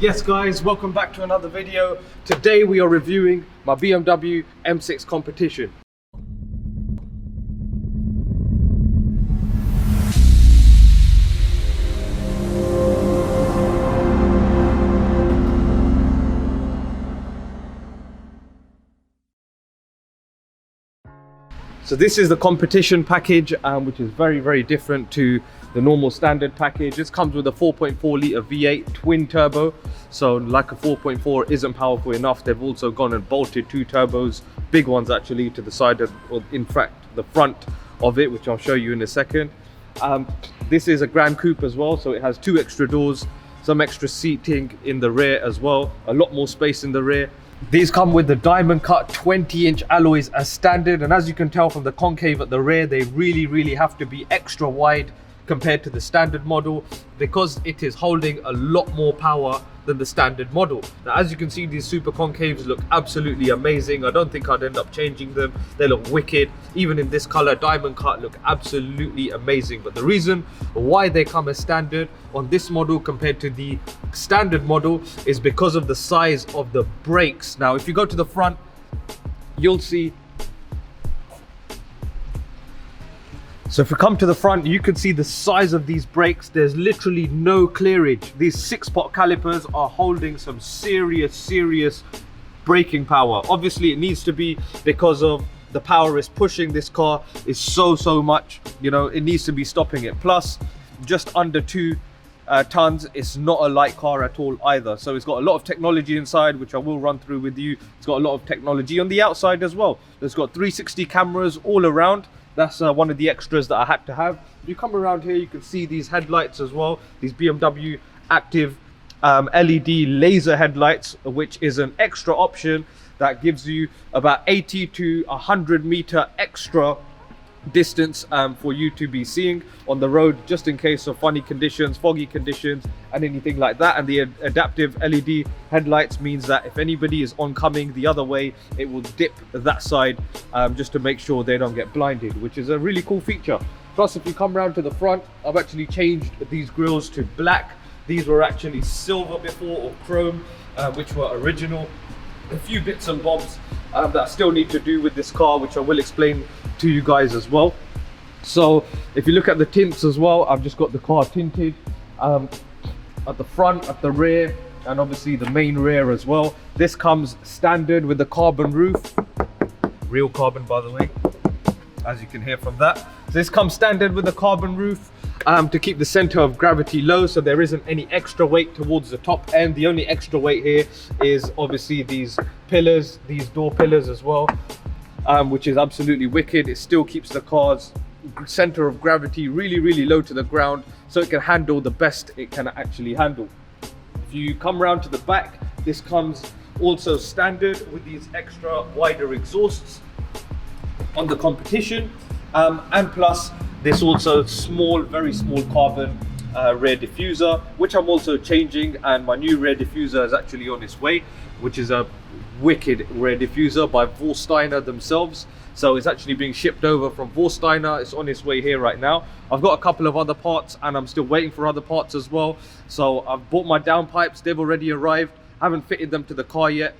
Yes guys, welcome back to another video. Today we are reviewing my BMW M6 Competition. So this is the competition package, which is very different to the normal standard package. This comes with a 4.4 litre V8 twin turbo. So like a 4.4 isn't powerful enough, they've also gone and bolted two turbos, big ones actually, to the side of, or in fact the front of it, which I'll show you in a second. This is a Grand Coupe as well, so it has two extra doors, some extra seating in the rear as well, a lot more space in the rear. These come with the diamond cut 20-inch alloys as standard, and as you can tell from the concave at the rear, they really have to be extra wide compared to the standard model because it is holding a lot more power than the standard model. Now as you can see, these super concaves look absolutely amazing. I don't think I'd end up changing them. They look wicked. Even in this color diamond cut, look absolutely amazing. But the reason why they come as standard on this model compared to the standard model is because of the size of the brakes. Now if you go to the front, you'll see. So if we come to the front, you can see the size of these brakes. There's literally no clearage. These 6-pot calipers are holding some serious braking power. Obviously it needs to be because of the power is pushing this car is so much, you know, it needs to be stopping it. Plus just under 2 tons. It's not a light car at all either. So it's got a lot of technology inside, which I will run through with you. It's got a lot of technology on the outside as well. It's got 360 cameras all around. That's one of the extras that I had to have. If you come around here, you can see these headlights as well. These BMW active LED laser headlights, which is an extra option that gives you about 80 to 100 meter extra distance for you to be seeing on the road, just in case of funny conditions, foggy conditions and anything like that. And the adaptive LED headlights means that if anybody is oncoming the other way, it will dip that side just to make sure they don't get blinded, which is a really cool feature. Plus if you come around to the front, I've actually changed these grills to black. These were actually silver before, or chrome, which were original. A few bits and bobs that I still need to do with this car, which I will explain to you guys as well. So if you look at the tints as well, I've just got the car tinted at the front, at the rear, and obviously the main rear as well. This comes standard with the carbon roof, real carbon by the way, as you can hear from that. So this comes standard with the carbon roof to keep the center of gravity low, so there isn't any extra weight towards the top end. The only extra weight here is obviously these pillars, these door pillars as well, which is absolutely wicked. It still keeps the car's center of gravity really low to the ground, so it can handle the best it can actually handle. If you come around to the back, this comes also standard with these extra wider exhausts on the competition, and plus this also very small carbon rear diffuser, which I'm also changing, and my new rear diffuser is actually on its way, which is a wicked rear diffuser by Vorsteiner themselves. So it's actually being shipped over from Vorsteiner. It's on its way here right now. I've got a couple of other parts and I'm still waiting for other parts as well. So I've bought my downpipes, they've already arrived. I haven't fitted them to the car yet.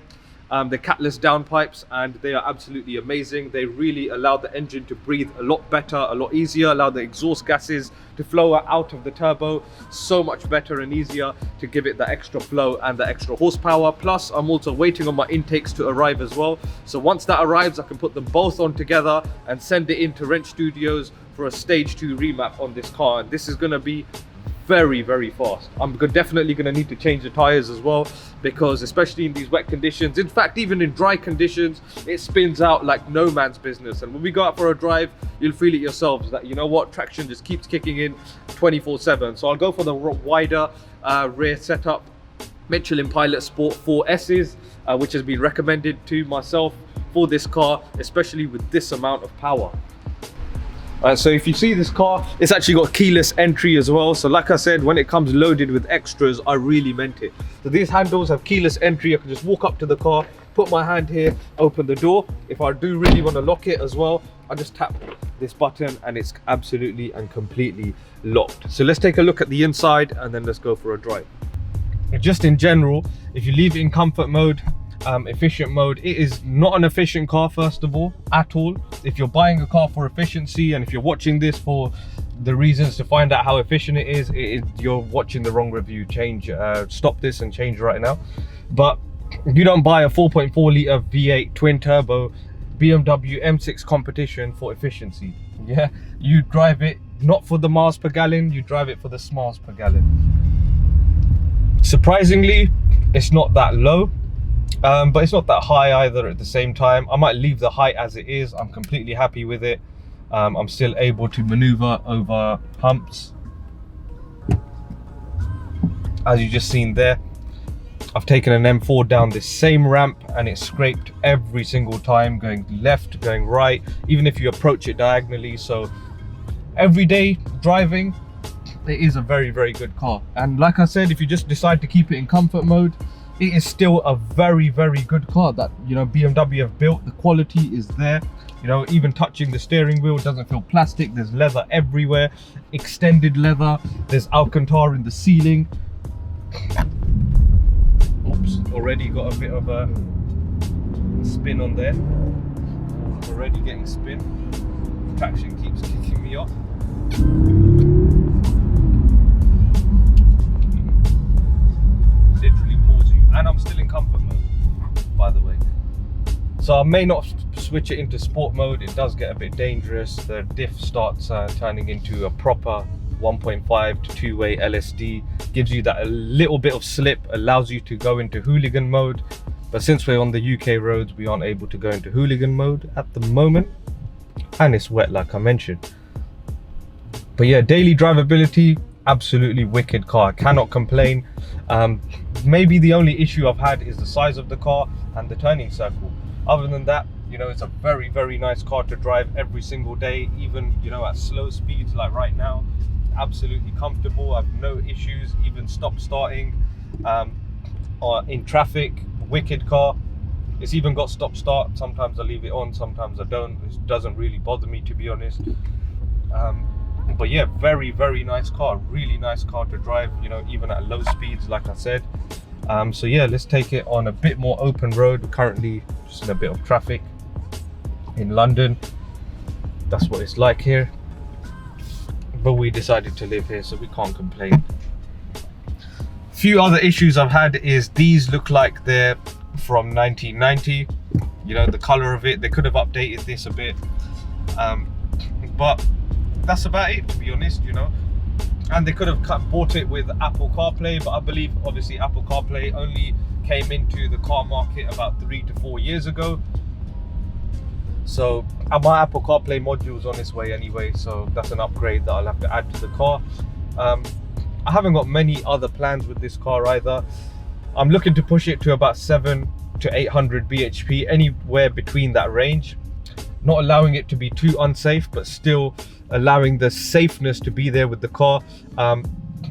They're catless downpipes and they are absolutely amazing. They really allow the engine to breathe a lot better, a lot easier, allow the exhaust gases to flow out of the turbo so much better and easier to give it the extra flow and the extra horsepower. Plus I'm also waiting on my intakes to arrive as well. So once that arrives, I can put them both on together and send it into Wrench Studios for a stage 2 remap on this car. And this is going to be very fast. I'm definitely going to need to change the tires as well, because especially in these wet conditions, in fact even in dry conditions, it spins out like no man's business. And when we go out for a drive, you'll feel it yourselves that, you know what, traction just keeps kicking in 24/7. So I'll go for the wider rear setup, Michelin Pilot Sport 4S's, which has been recommended to myself for this car, especially with this amount of power. So if you see this car, it's actually got keyless entry as well. So like I said, when it comes loaded with extras, I really meant it. So these handles have keyless entry. I can just walk up to the car, put my hand here, open the door. If I do really want to lock it as well, I just tap this button and it's absolutely and completely locked. So let's take a look at the inside and then let's go for a drive. just in general, if you leave it in comfort mode, efficient mode, it is not an efficient car, first of all, at all. If you're buying a car for efficiency, and if you're watching this for the reasons to find out how efficient it is, you're watching the wrong review. Stop this and change right now. But you don't buy a 4.4 litre V8 twin turbo BMW M6 Competition for efficiency. Yeah, you drive it not for the miles per gallon, you drive it for the smiles per gallon. Surprisingly, it's not that low, but it's not that high either at the same time. I might leave the height as it is. I'm completely happy with it. I'm still able to maneuver over humps, as you just seen there. I've taken an M4 down this same ramp and it's scraped every single time, going left, going right, even if you approach it diagonally. So everyday driving, it is a very, very good car. And like I said, if you just decide to keep it in comfort mode, it is still a very, very good car that, you know, BMW have built. The quality is there. You know, even touching the steering wheel doesn't feel plastic. There's leather everywhere, extended leather. There's Alcantara in the ceiling. Oops, already got a bit of a spin on there. Already getting spin. Traction keeps kicking me off. Literally pulls you. And I'm still in comfort mode, by the way. So I may not switch it into sport mode. It does get a bit dangerous. The diff starts turning into a proper 1.5 to 2-way LSD, gives you that a little bit of slip, allows you to go into hooligan mode. But since we're on the UK roads, we aren't able to go into hooligan mode at the moment, and it's wet like I mentioned. But yeah, daily drivability, absolutely wicked car. I cannot complain. Maybe the only issue I've had is the size of the car and the turning circle. Other than that, you know, it's a very, very nice car to drive every single day, even, you know, at slow speeds like right now. Absolutely comfortable. I have no issues, even stop starting or in traffic. Wicked car. It's even got stop start. Sometimes I leave it on, sometimes I don't. It doesn't really bother me, to be honest. But yeah, very, very nice car. Really nice car to drive, you know, even at low speeds, like I said. So yeah, let's take it on a bit more open road. We're currently just in a bit of traffic in London. That's what it's like here. But we decided to live here, so we can't complain. Few other issues I've had is these look like they're from 1990. You know, the color of it, they could have updated this a bit. But that's about it, to be honest, you know. And they could have bought it with Apple CarPlay, but I believe obviously Apple CarPlay only came into the car market about 3 to 4 years ago. So my Apple CarPlay module is on its way anyway, so that's an upgrade that I'll have to add to the car. I haven't got many other plans with this car either. I'm looking to push it to about 700 to 800 bhp, anywhere between that range. Not allowing it to be too unsafe, but still allowing the safeness to be there with the car.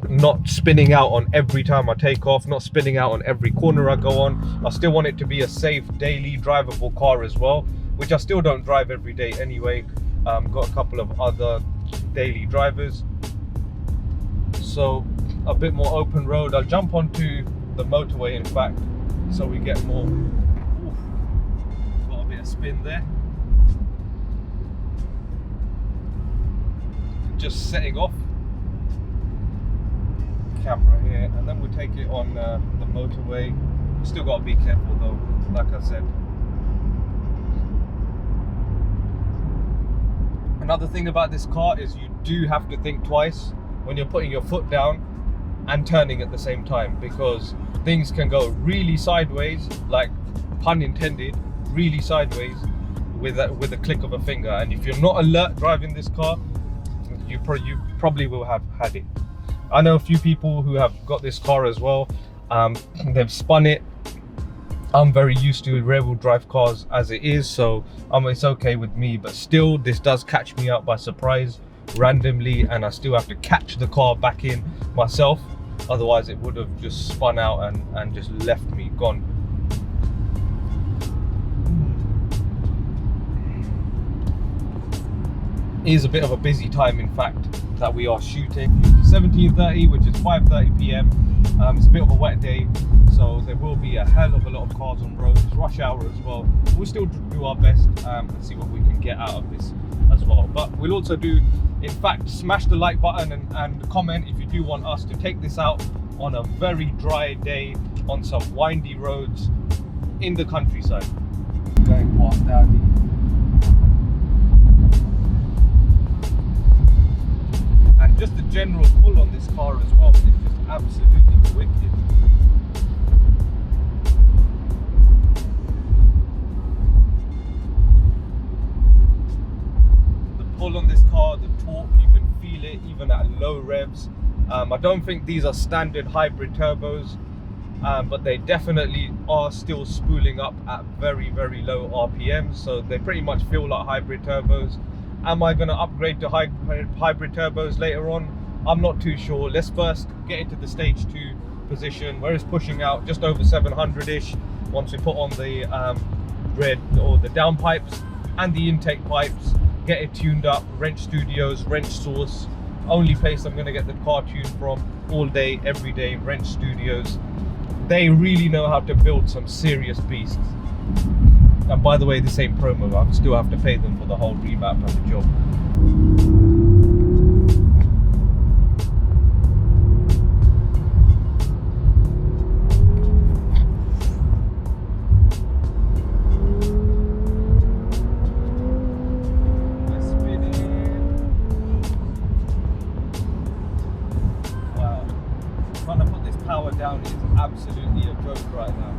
Not spinning out on every time I take off, not spinning out on every corner I go on. I still want it to be a safe, daily drivable car as well, which I still don't drive every day anyway. Got a couple of other daily drivers. So a bit more open road. I'll jump onto the motorway, in fact, so we get more. Oof, got a bit of spin there. Just setting off. Camera here, and then we'll take it on the motorway. Still got to be careful though, like I said. Another thing about this car is you do have to think twice when you're putting your foot down and turning at the same time, because things can go really sideways, like pun intended, really sideways with a click of a finger. And if you're not alert driving this car, you probably will have had it. I know a few people who have got this car as well. They've spun it. I'm very used to rear-wheel drive cars as it is, so it's okay with me. But still, this does catch me out by surprise randomly, and I still have to catch the car back in myself. Otherwise, it would have just spun out and just left me gone. It is a bit of a busy time, in fact. that we are shooting. 17:30, which is 5:30 p.m. It's a bit of a wet day, so there will be a hell of a lot of cars on road. It's rush hour as well. We'll still do our best and see what we can get out of this as well. But we'll also do, in fact, smash the like button and comment if you do want us to take this out on a very dry day on some windy roads in the countryside. Going past Audi. And just the general pull on this car as well is just absolutely wicked. The pull on this car, the torque, you can feel it even at low revs. I don't think these are standard hybrid turbos, but they definitely are still spooling up at very, very low RPMs, so they pretty much feel like hybrid turbos. Am I going to upgrade to hybrid turbos later on? I'm not too sure. Let's first get into the stage 2 position, where it's pushing out just over 700-ish. Once we put on the red or the downpipes and the intake pipes, get it tuned up. Wrench Studios, Wrench Source, only place I'm going to get the car tuned from all day, every day. Wrench Studios. They really know how to build some serious beasts. And by the way, this ain't promo. I still have to pay them for the whole revamp of the job. Wow. Trying to put this power down is absolutely a joke right now.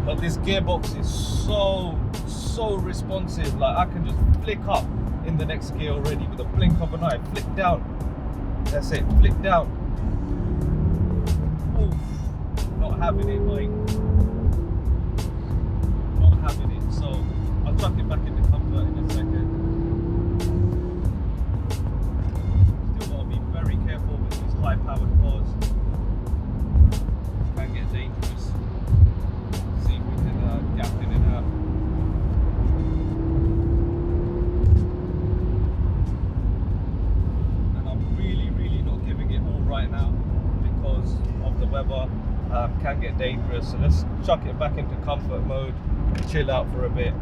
But this gearbox is so responsive. Like, I can just flick up in the next gear already with a blink of an eye. Flick down. That's it. Flick down. Oof. Not having it, like. Not having it. So I'll chuck it back into comfort in a second. Still got to be very careful with these high-powered cars. Can get dangerous. See if we can gap in and out. And I'm really not giving it all right now because of the weather. Can get dangerous. So let's chuck it back into comfort mode, chill out for a bit.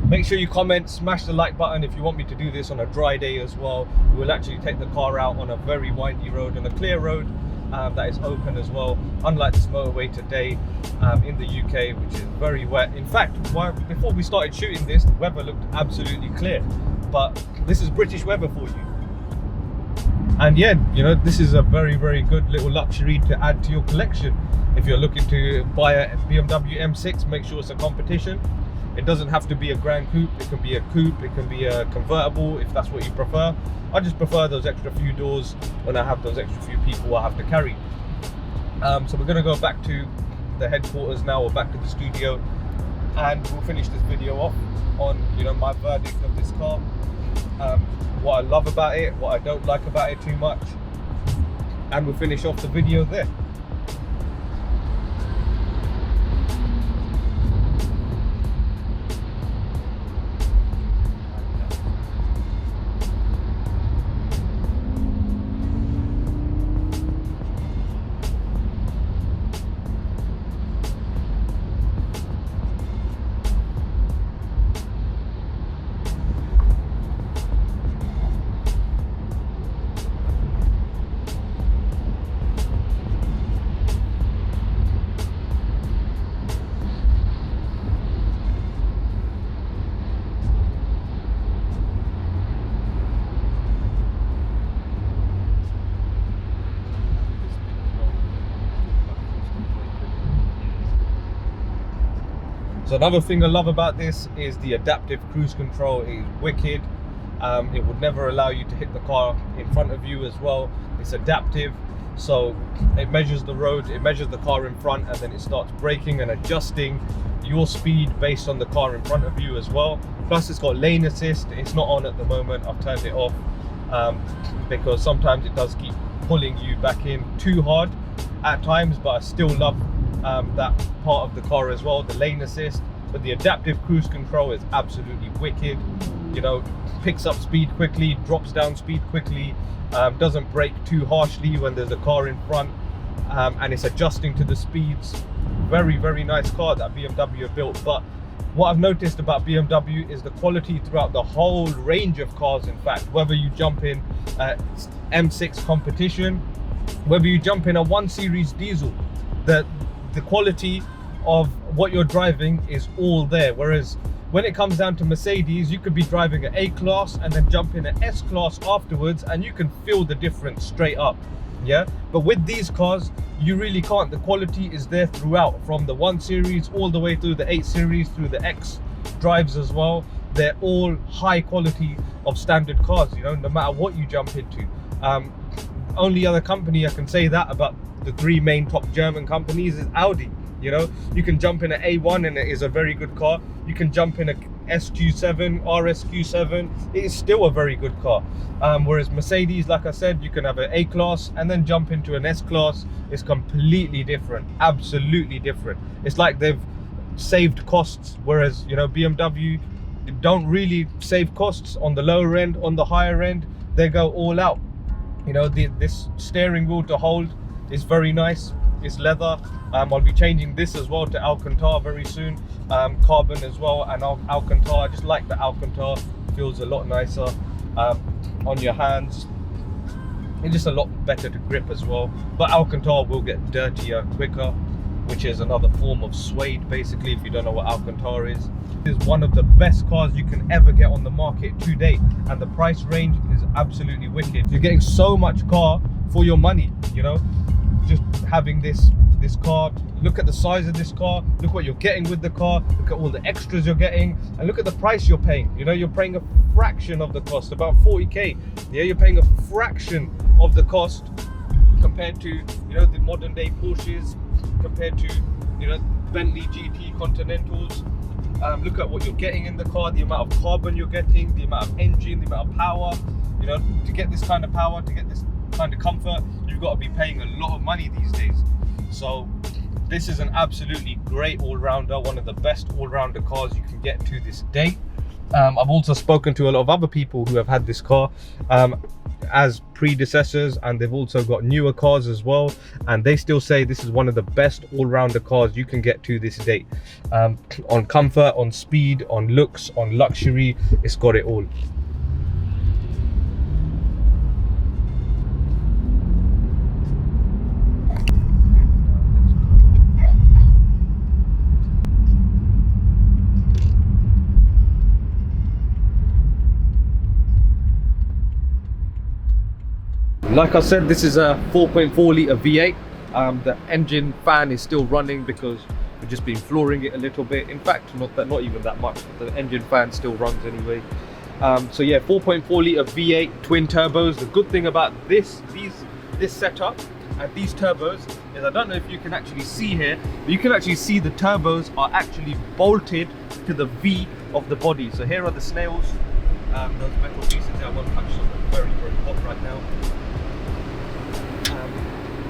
Make sure you comment, smash the like button if you want me to do this on a dry day as well. We will actually take the car out on a very windy road and a clear road that is open as well, unlike this motorway today in the UK, which is very wet. In fact, before we started shooting this, the weather looked absolutely clear, but this is British weather for you. And yeah, you know, this is a very good little luxury to add to your collection. If you're looking to buy a BMW M6, make sure it's a competition. It doesn't have to be a Grand Coupe, it can be a coupe, it can be a convertible if that's what you prefer. I just prefer those extra few doors when I have those extra few people I have to carry. So we're going to go back to the headquarters now, or back to the studio, and we'll finish this video off on, you know, my verdict of this car. What I love about it, what I don't like about it too much, and we'll finish off the video there. So another thing I love about this is the adaptive cruise control. It is wicked. It would never allow you to hit the car in front of you as well. It's adaptive, so it measures the road, it measures the car in front, and then it starts braking and adjusting your speed based on the car in front of you as well. Plus it's got lane assist. It's not on at the moment, I've turned it off because sometimes it does keep pulling you back in too hard at times, but I still love that part of the car as well, the lane assist. But the adaptive cruise control is absolutely wicked. you know, picks up speed quickly, drops down speed quickly, doesn't brake too harshly when there's a car in front, and it's adjusting to the speeds. Very, very nice car that BMW have built. But what I've noticed about BMW is the quality throughout the whole range of cars. In fact, whether you jump in M6 Competition, whether you jump in a 1 Series diesel, the quality of what you're driving is all there. Whereas when it comes down to Mercedes, you could be driving an A-Class and then jump in an S-Class afterwards, and you can feel the difference straight up. Yeah, but with these cars you really can't. The quality is there throughout, from the 1 Series all the way through the 8 Series, through the X drives as well. They're all high quality of standard cars, you know, no matter what you jump into. Only other company I can say that about the 3 main top German companies is Audi. You know, you can jump in an A1 and it is a very good car. You can jump in a SQ7, RSQ7, it is still a very good car. Whereas Mercedes, like I said, you can have an A-Class and then jump into an S-Class. It's completely different, absolutely different. It's like they've saved costs, whereas, you know, BMW don't really save costs on the lower end. On the higher end, they go all out. You know, this steering wheel to hold is very nice. It's leather. I'll be changing this as well to Alcantara very soon, carbon as well, and Alcantara. I just like the Alcantara, feels a lot nicer on your hands. It's just a lot better to grip as well. But Alcantara will get dirtier quicker, which is another form of suede basically, if you don't know what Alcantara is. It is one of the best cars you can ever get on the market to date, and the price range is absolutely wicked. You're getting so much car for your money, you know, just having this car. Look at the size of this car, look what you're getting with the car, look at all the extras you're getting, and look at the price you're paying. You know, you're paying a fraction of the cost, about 40k. Yeah, you're paying a fraction of the cost compared to, you know, the modern day Porsches, compared to, you know, Bentley GT Continentals. Look at what you're getting in the car, the amount of carbon you're getting, the amount of engine, the amount of power. You know, to get this kind of power, to get this kind of comfort, you've got to be paying a lot of money these days. So this is an absolutely great all-rounder, one of the best all-rounder cars you can get to this day. I've also spoken to a lot of other people who have had this car as predecessors, and they've also got newer cars as well, and they still say this is one of the best all-rounder cars you can get to this date. On comfort, on speed, on looks, on luxury, it's got it all. Like I said, this is a 4.4 litre V8. The engine fan is still running because we've just been flooring it a little bit. In fact, not even that much. The engine fan still runs anyway. So yeah, 4.4 litre V8 twin turbos. The good thing about this setup and these turbos is, I don't know if you can actually see here, but you can actually see the turbos are actually bolted to the V of the body. So here are the snails, those metal pieces. I won't touch them, very, very hot right now.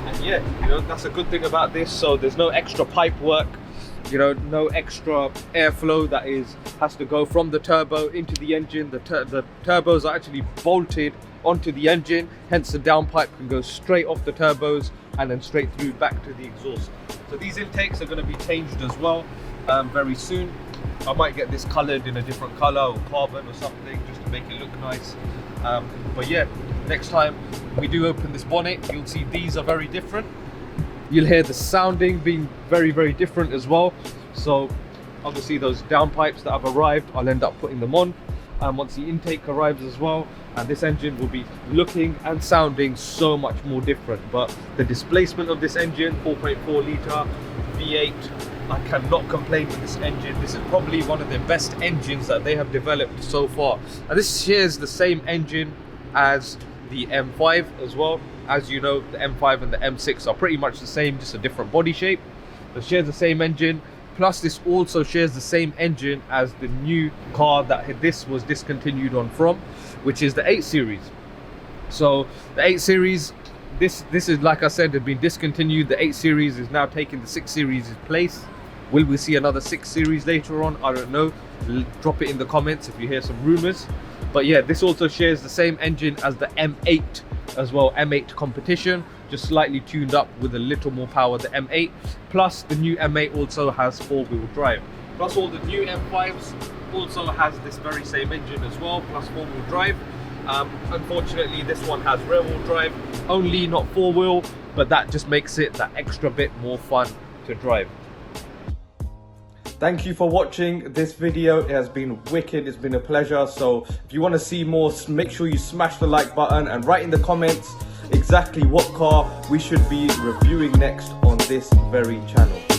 And yeah, you know, that's a good thing about this. So there's no extra pipe work, you know, no extra airflow that has to go from the turbo into the engine. The turbos are actually bolted onto the engine, hence the downpipe can go straight off the turbos and then straight through back to the exhaust. So these intakes are going to be changed as well very soon. I might get this coloured in a different colour or carbon or something just to make it look nice. But yeah, next time we do open this bonnet, you'll see these are very different. You'll hear the sounding being very, very different as well. So obviously those downpipes that have arrived, I'll end up putting them on once the intake arrives as well, and this engine will be looking and sounding so much more different. But the displacement of this engine, 4.4 litre V8, I cannot complain with this engine. This is probably one of the best engines that they have developed so far, and this shares the same engine as the M5 as well. As you know, the M5 and the M6 are pretty much the same, just a different body shape. It shares the same engine, plus this also shares the same engine as the new car that this was discontinued on from, which is the 8 Series. So the 8 Series, this is, like I said, had been discontinued. The 8 Series is now taking the 6 Series' place. Will we see another 6 Series later on? I don't know. Drop it in the comments if you hear some rumors. But yeah, this also shares the same engine as the M8 as well, M8 Competition, just slightly tuned up with a little more power, the M8. Plus the new M8 also has 4-wheel drive. Plus all the new M5s also has this very same engine as well, plus 4-wheel drive. Unfortunately, this one has rear-wheel drive only, not 4-wheel, but that just makes it that extra bit more fun to drive. Thank you for watching this video. It has been wicked, it's been a pleasure. So if you want to see more, make sure you smash the like button and write in the comments exactly what car we should be reviewing next on this very channel.